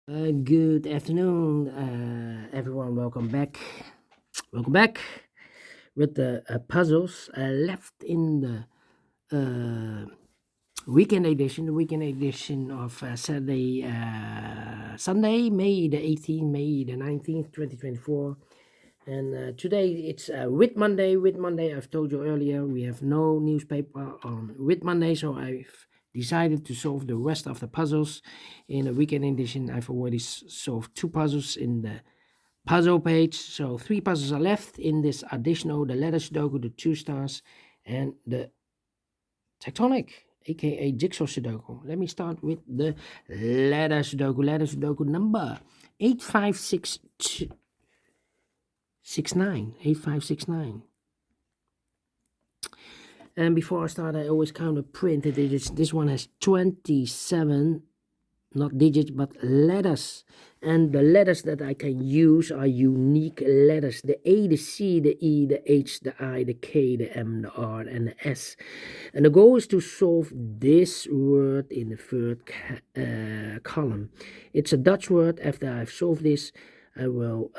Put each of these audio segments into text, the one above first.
Good afternoon, everyone. Welcome back. Welcome back with the puzzles left in the uh, weekend edition. The weekend edition of Sunday, May the 18th, May the 19th, 2024. And today it's Whit Monday. Whit Monday, I've told you earlier, we have no newspaper on Whit Monday, so I've decided to solve the rest of the puzzles in a weekend edition. I've already solved two puzzles in the puzzle page, so three puzzles are left in this additional: the letter Sudoku, the two stars, and the tectonic, aka jigsaw Sudoku. Let me start with the letter Sudoku. Letter Sudoku number 8569. And before I start, I always count a print. This one has 27, not digits, but letters. And the letters that I can use are unique letters. The A, the C, the E, the H, the I, the K, the M, the R, and the S. And the goal is to solve this word in the third column. It's a Dutch word. After I've solved this, I will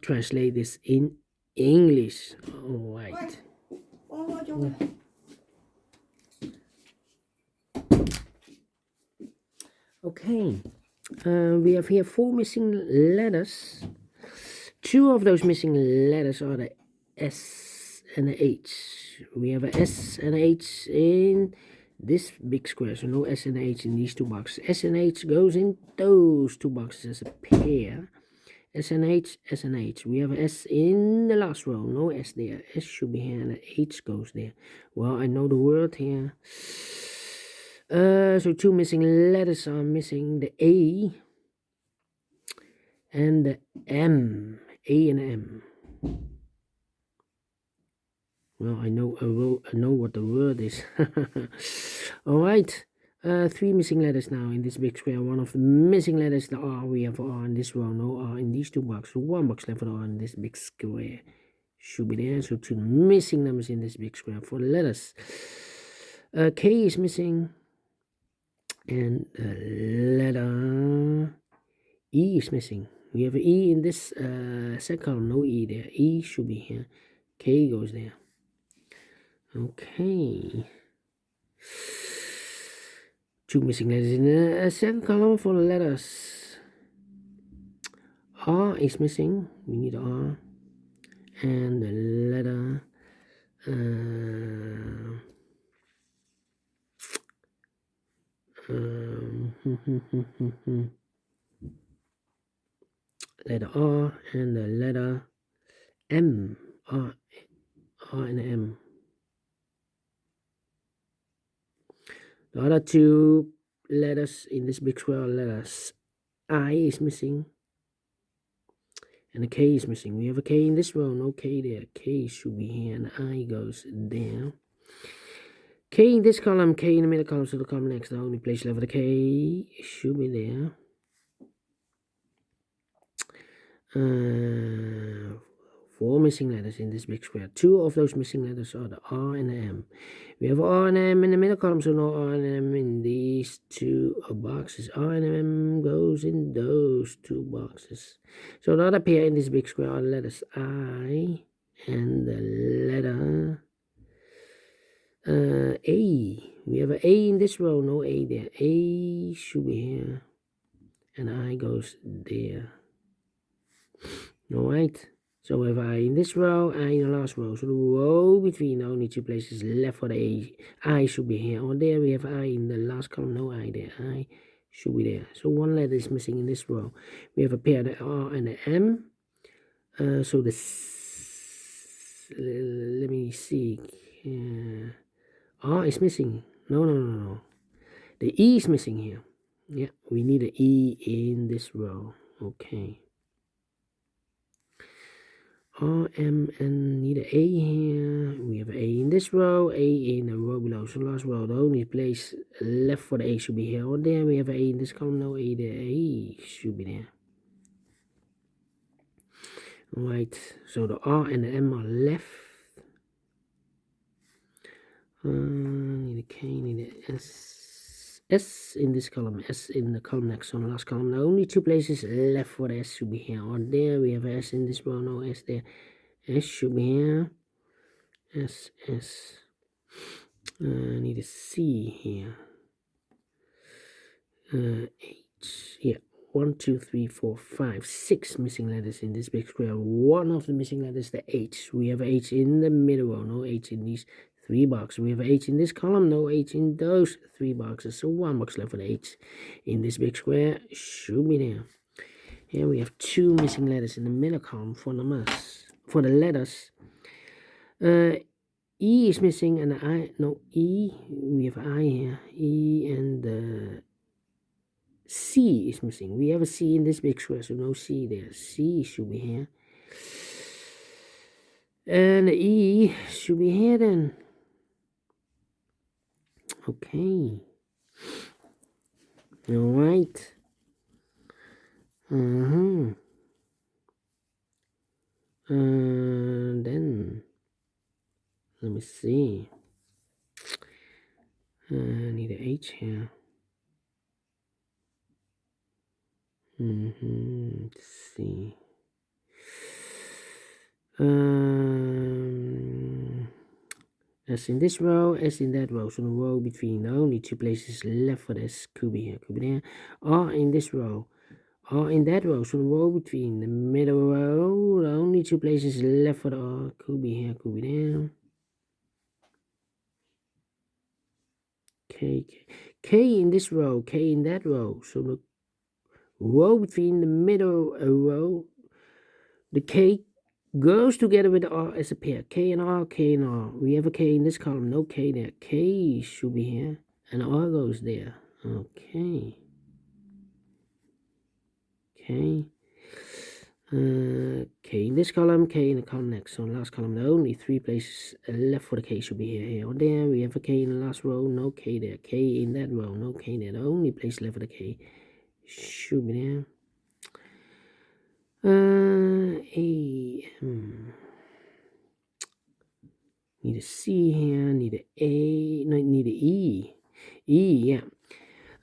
translate this in English. All right. Okay, we have here four missing letters. Two of those missing letters are the S and the H. We have a S and a H in this big square, so no S and H in these two boxes. S and H goes in those two boxes as a pair. S and H, S and H. We have a S in the last row, no S there. S should be here and the H goes there. Well, I know the word here. So two missing letters are missing: the A and the M. A and M. Well, I know what the word is. All right. Three missing letters now in this big square. One of the missing letters, the R. We have R in this row, no R in these two boxes. One box left for the R in this big square. Should be there. So two missing numbers in this big square for the letters. K is missing. And the letter E is missing. We have an E in this second column, no E there. E should be here. K goes there. Okay. Two missing letters in the second column for the letters. R is missing. We need R. And the letter letter R and the letter M. R and M. The other two letters in this big square are letters. I is missing. And a K is missing. We have a K in this row, no K there. K should be here, and I goes there. K in this column, K in the middle column, so the column next, the only place left for the K should be there. Four missing letters in this big square. Two of those missing letters are the R and the M. We have R and M in the middle column, so no R and M in these two boxes. R and M goes in those two boxes. So the other pair in this big square are the letters I and the letter A. We have an A in this row, no A there. A should be here, and I goes there. All right. So we have I in this row, I in the last row. So the row between the only two places left for the A. I should be here. Or there we have I in the last column, no I there. I should be there. So one letter is missing in this row. We have a pair, the R and the M. So the let me see. R is missing. No. The E is missing here. Yeah, we need an E in this row. Okay. R, M, and need an A here. We have an A in this row, A in the row below. So last row, the only place left for the A should be here. Or there we have an A in this column, no A there. A should be there. Right, so the R and the M are left. Need a K, need a S, S in this column, S in the column next on the last column. There are only two places left for the S should be here or there. We have S in this row, no S there. S should be here. S, S. I need a C here. H, yeah. 1, 2, 3, 4, 5, 6 missing letters in this big square. One of the missing letters, the H. We have H in the middle row, no H in these three boxes. We have H in this column, no H in those three boxes. So one box left for the H in this big square. Should be there. Here we have two missing letters in the middle column for numbers. For the letters. E is missing and the I, no E. We have I here. E and C is missing. We have a C in this big square, so no C there. C should be here. And the E should be here then. Okay. Alright. Then, let me see. I need an H here. Let's see. S in this row, S in that row. So the row between the only two places left for this could be here, could be there. R in this row, R in that row. So the row between the middle row, the only two places left for the R could be here, could be there. K, K, K in this row, K in that row. So the row between the middle row, the K goes together with the R as a pair. K and R, K and R. We have a K in this column, no K there. K should be here, and R goes there. Okay. K. K in this column, K in the column next. So the last column, there are only three places left for the K should be here or there. We have a K in the last row, no K there. K in that row, no K there. The only place left for the K should be there. A, M. Need a C here, need a A, no, need a E. E, yeah.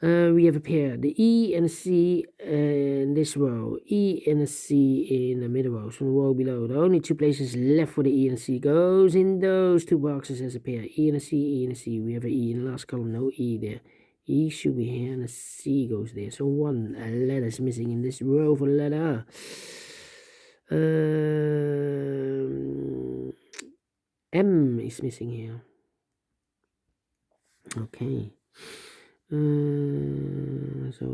We have a pair, the E and a C in this row, E and a C in the middle row, so the row below. The only two places left for the E and C goes in those two boxes as a pair, E and a C, E and a C. We have an E in the last column, no E there. E should be here and a C goes there. So one letter is missing in this row for the letter. M is missing here. Okay. So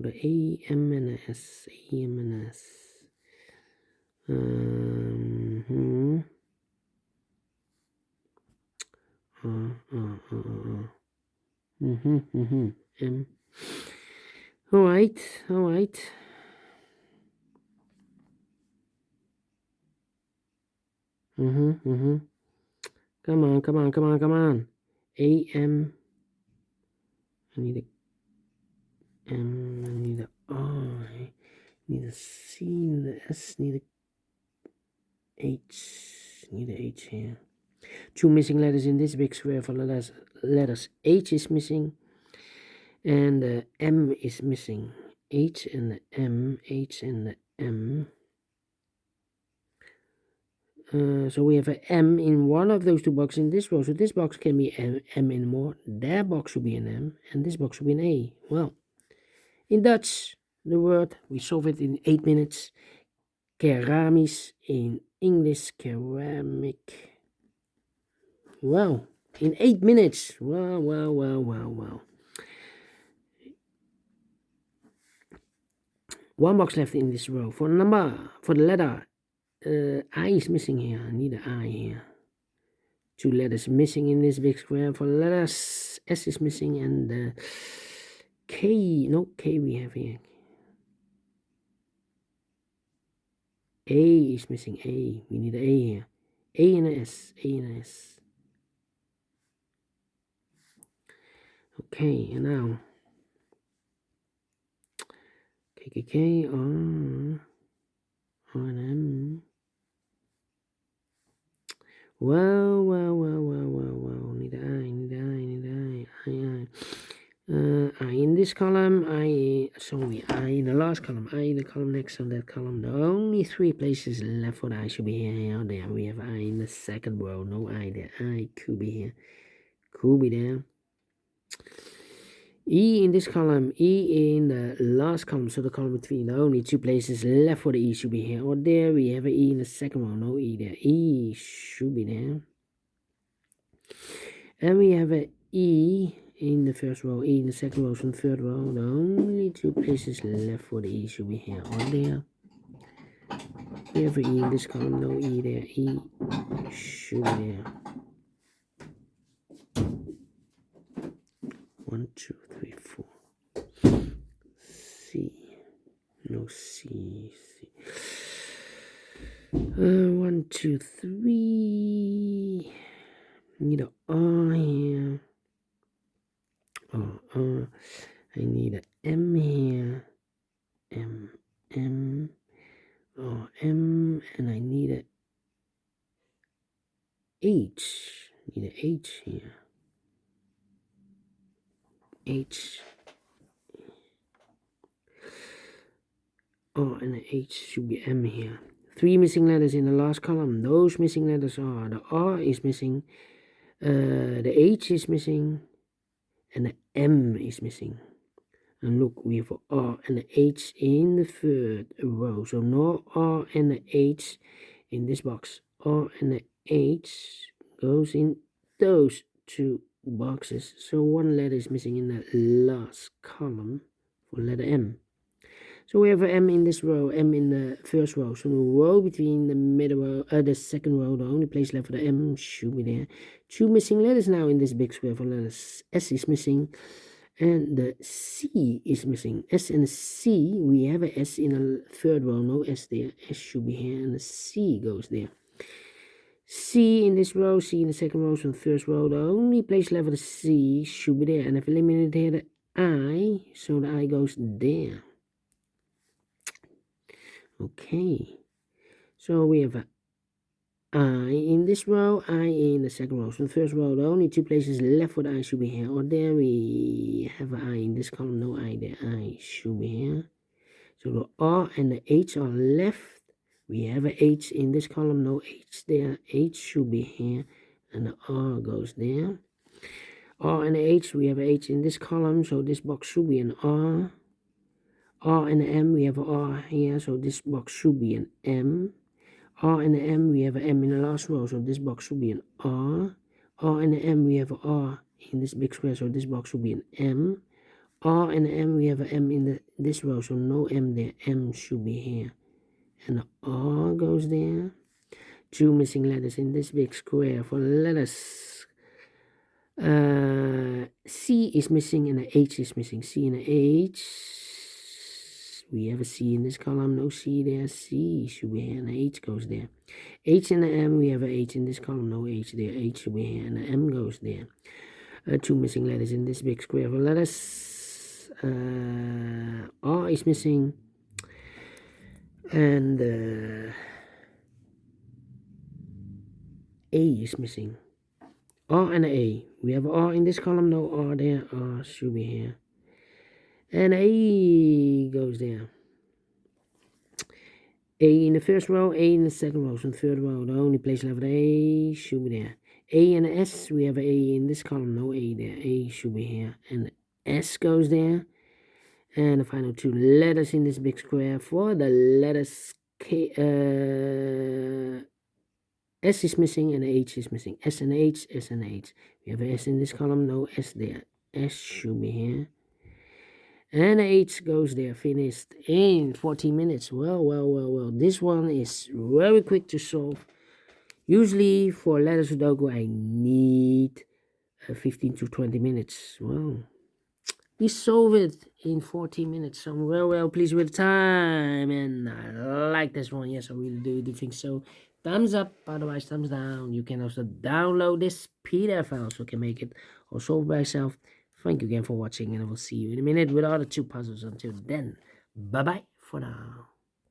the A, M, and the S, A, M, and S. M. All right. Come on. A, M. I need a M, I need a I, need a C, need a S, need a H, need a H here. Two missing letters in this big square for letters. H is missing and the M is missing. H and the M, H and the M. So we have an M in one of those two boxes in this row. So this box can be M in more. That box should be an M, and this box should be an A. Well, in Dutch, the word, we solve it in 8 minutes. Keramisch, in English, ceramic. Well, in 8 minutes. Well. One box left in this row. For the letter, I is missing here. I need an I here. Two letters missing in this big square. For the letters, S is missing and K, no K we have here. A is missing A. We need an A here. A and an S. A and an S. Okay, and now K, R, and M. Well. Need I. I in this column, I in the last column, I in the column next on that column. The only 3 places left for the I should be here. There we have I in the second row, no I there. I could be here, could be there. E in this column, E in the last column, so the column between. The only 2 places left for the E should be here or there. We have an E in the second row, no E there. E should be there. And we have an E in the first row, E in the second row, so the third row. The only 2 places left for the E should be here or there. We have an E in this column, no E there. E should be there. 1, 2, 3, 4. C. No C. C. 1, 2, 3. Need a R here. Oh, I need a M here. M. Oh, M. And I need a H. Need a H here. H. Oh, and the H should be M here. 3 missing letters in the last column. Those missing letters are the R is missing, the H is missing, and the M is missing. And look, we have a R and the H in the third row. So no R and the H in this box. R and the H goes in those 2 boxes. So 1 letter is missing in the last column for letter M. So we have an M in this row, M in the first row. So the row between the middle row, the second row, the only place left for the M should be there. 2 missing letters now in this big square for letters. S is missing, and the C is missing. S and C, we have a S in the third row, no S there. S should be here, and the C goes there. C in this row, C in the second row, so the first row, the only place left for the C should be there. And I've eliminated here the I, so the I goes there. Okay, so we have a I in this row, I in the second row. So the first row, the only 2 places left for the I should be here or there. We have an I in this column, no I there. I should be here. So the R and the H are left. We have an H in this column, no H there. H should be here, and the R goes there. R and the H, we have an H in this column, so this box should be an R. R and the M, we have an R here, so this box should be an M. R and the M, we have an M in the last row, so this box should be an R. R and the M, we have an R in this big square, so this box should be an M. R and the M, we have an M in this row, so no M there. M should be here. And the R goes there. 2 missing letters in this big square for letters. C is missing and the H is missing. C and the H. We have a C in this column, no C there. C should be here, and the H goes there. H and the M, we have a H in this column, no H there. H should be here, and the M goes there. 2 missing letters in this big square for letters. R is missing, and A is missing. R and A. We have R in this column, no R there. R should be here. And A goes there. A in the first row, A in the second row, so the third row, the only place left for A should be there. A and S, we have an A in this column, no A there. A should be here. And S goes there. And the final 2 letters in this big square for the letters K, S is missing and H is missing. S and H, S and H. We have an S in this column, no S there. S should be here. And H goes there, finished in 14 minutes. Well. This one is very quick to solve. Usually for Letter Sudoku, I need 15 to 20 minutes. Well, we solve it in 14 minutes. So I'm well pleased with the time. And I like this one. Yes, I really do think so. Thumbs up, otherwise thumbs down. You can also download this PDF file so you can make it or solve by yourself. Thank you again for watching, and I will see you in a minute with other 2 puzzles. Until then, bye-bye for now.